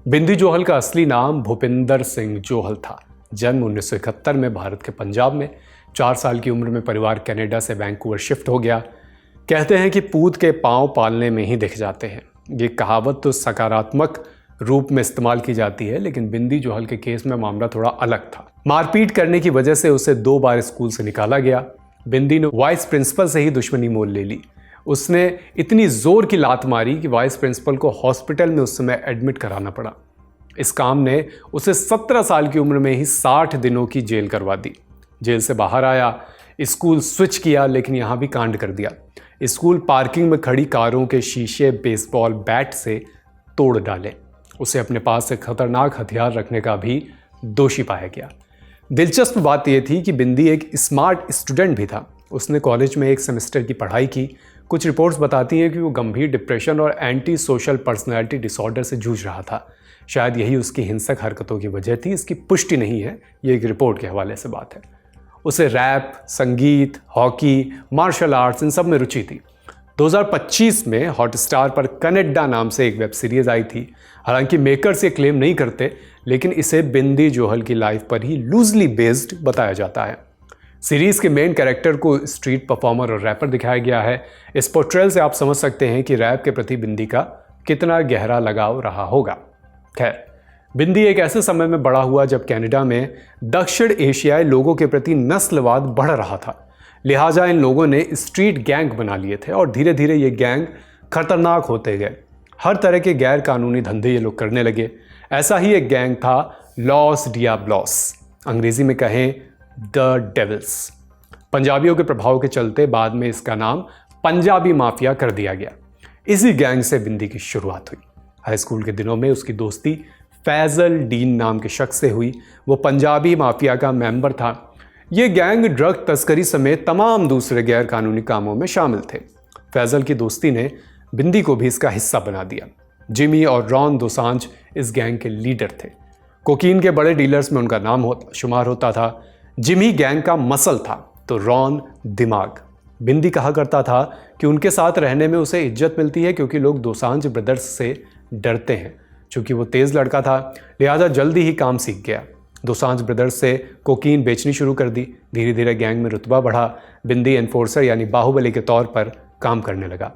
बिंदी जोहल का असली नाम भूपिंदर सिंह जोहल था। जन्म 1971 में भारत के पंजाब में। 4 साल की उम्र में परिवार कनाडा से वैंकूवर शिफ्ट हो गया। कहते हैं कि पूत के पांव पालने में ही दिख जाते हैं। ये कहावत तो सकारात्मक रूप में इस्तेमाल की जाती है, लेकिन बिंदी जोहल के केस में मामला थोड़ा अलग था। मारपीट करने की वजह से उसे 2 बार स्कूल से निकाला गया। बिंदी ने वाइस प्रिंसिपल से ही दुश्मनी मोल ले ली। उसने इतनी जोर की लात मारी कि वाइस प्रिंसिपल को हॉस्पिटल में उस समय एडमिट कराना पड़ा। इस काम ने उसे 17 साल की उम्र में ही 60 दिनों की जेल करवा दी। जेल से बाहर आया, स्कूल स्विच किया, लेकिन यहां भी कांड कर दिया। स्कूल पार्किंग में खड़ी कारों के शीशे बेसबॉल बैट से तोड़ डाले। उसे अपने पास एक खतरनाक हथियार रखने का भी दोषी पाया गया। दिलचस्प बात यह थी कि बिंदी एक स्मार्ट स्टूडेंट भी था। उसने कॉलेज में 1 सेमेस्टर की पढ़ाई की। कुछ रिपोर्ट्स बताती हैं कि वो गंभीर डिप्रेशन और एंटी सोशल पर्सनैलिटी डिसऑर्डर से जूझ रहा था। शायद यही उसकी हिंसक हरकतों की वजह थी। इसकी पुष्टि नहीं है, ये एक रिपोर्ट के हवाले से बात है। उसे रैप, संगीत, हॉकी, मार्शल आर्ट्स इन सब में रुचि थी। 2025 में हॉटस्टार पर कनेडा नाम से एक वेब सीरीज आई थी। हालांकि मेकर्स ये क्लेम नहीं करते, लेकिन इसे बिंदी जोहल की लाइफ पर ही लूजली बेस्ड बताया जाता है। सीरीज के मेन कैरेक्टर को स्ट्रीट परफॉर्मर और रैपर दिखाया गया है। इस पोर्ट्रेल से आप समझ सकते हैं कि रैप के प्रति बिंदी का कितना गहरा लगाव रहा होगा। खैर, बिंदी एक ऐसे समय में बड़ा हुआ जब कनाडा में दक्षिण एशियाई लोगों के प्रति नस्लवाद बढ़ रहा था। लिहाजा इन लोगों ने स्ट्रीट गैंग बना लिए थे और धीरे धीरे ये गैंग खतरनाक होते गए। हर तरह के गैर कानूनी धंधे ये लोग करने लगे। ऐसा ही एक गैंग था लॉस डियाब्लोस, अंग्रेजी में कहें द डेविल्स। पंजाबियों के प्रभाव के चलते बाद में इसका नाम पंजाबी माफिया कर दिया गया। इसी गैंग से बिंदी की शुरुआत हुई। हाई स्कूल के दिनों में उसकी दोस्ती फैजल डीन नाम के शख्स से हुई। वो पंजाबी माफिया का मेंबर था। ये गैंग ड्रग तस्करी समेत तमाम दूसरे गैर कानूनी कामों में शामिल थे। फैजल की दोस्ती ने बिंदी को भी इसका हिस्सा बना दिया। जिमी और रॉन दोसांझ इस गैंग के लीडर थे। कोकीन के बड़े डीलर्स में उनका नाम शुमार होता था। जिमी गैंग का मसल था तो रॉन दिमाग। बिंदी कहा करता था कि उनके साथ रहने में उसे इज्जत मिलती है क्योंकि लोग दोसांझ ब्रदर्स से डरते हैं। चूंकि वो तेज लड़का था, लिहाजा जल्दी ही काम सीख गया। दोसांझ ब्रदर्स से कोकीन बेचनी शुरू कर दी। धीरे धीरे गैंग में रुतबा बढ़ा। बिंदी एनफोर्सर यानी बाहुबली के तौर पर काम करने लगा।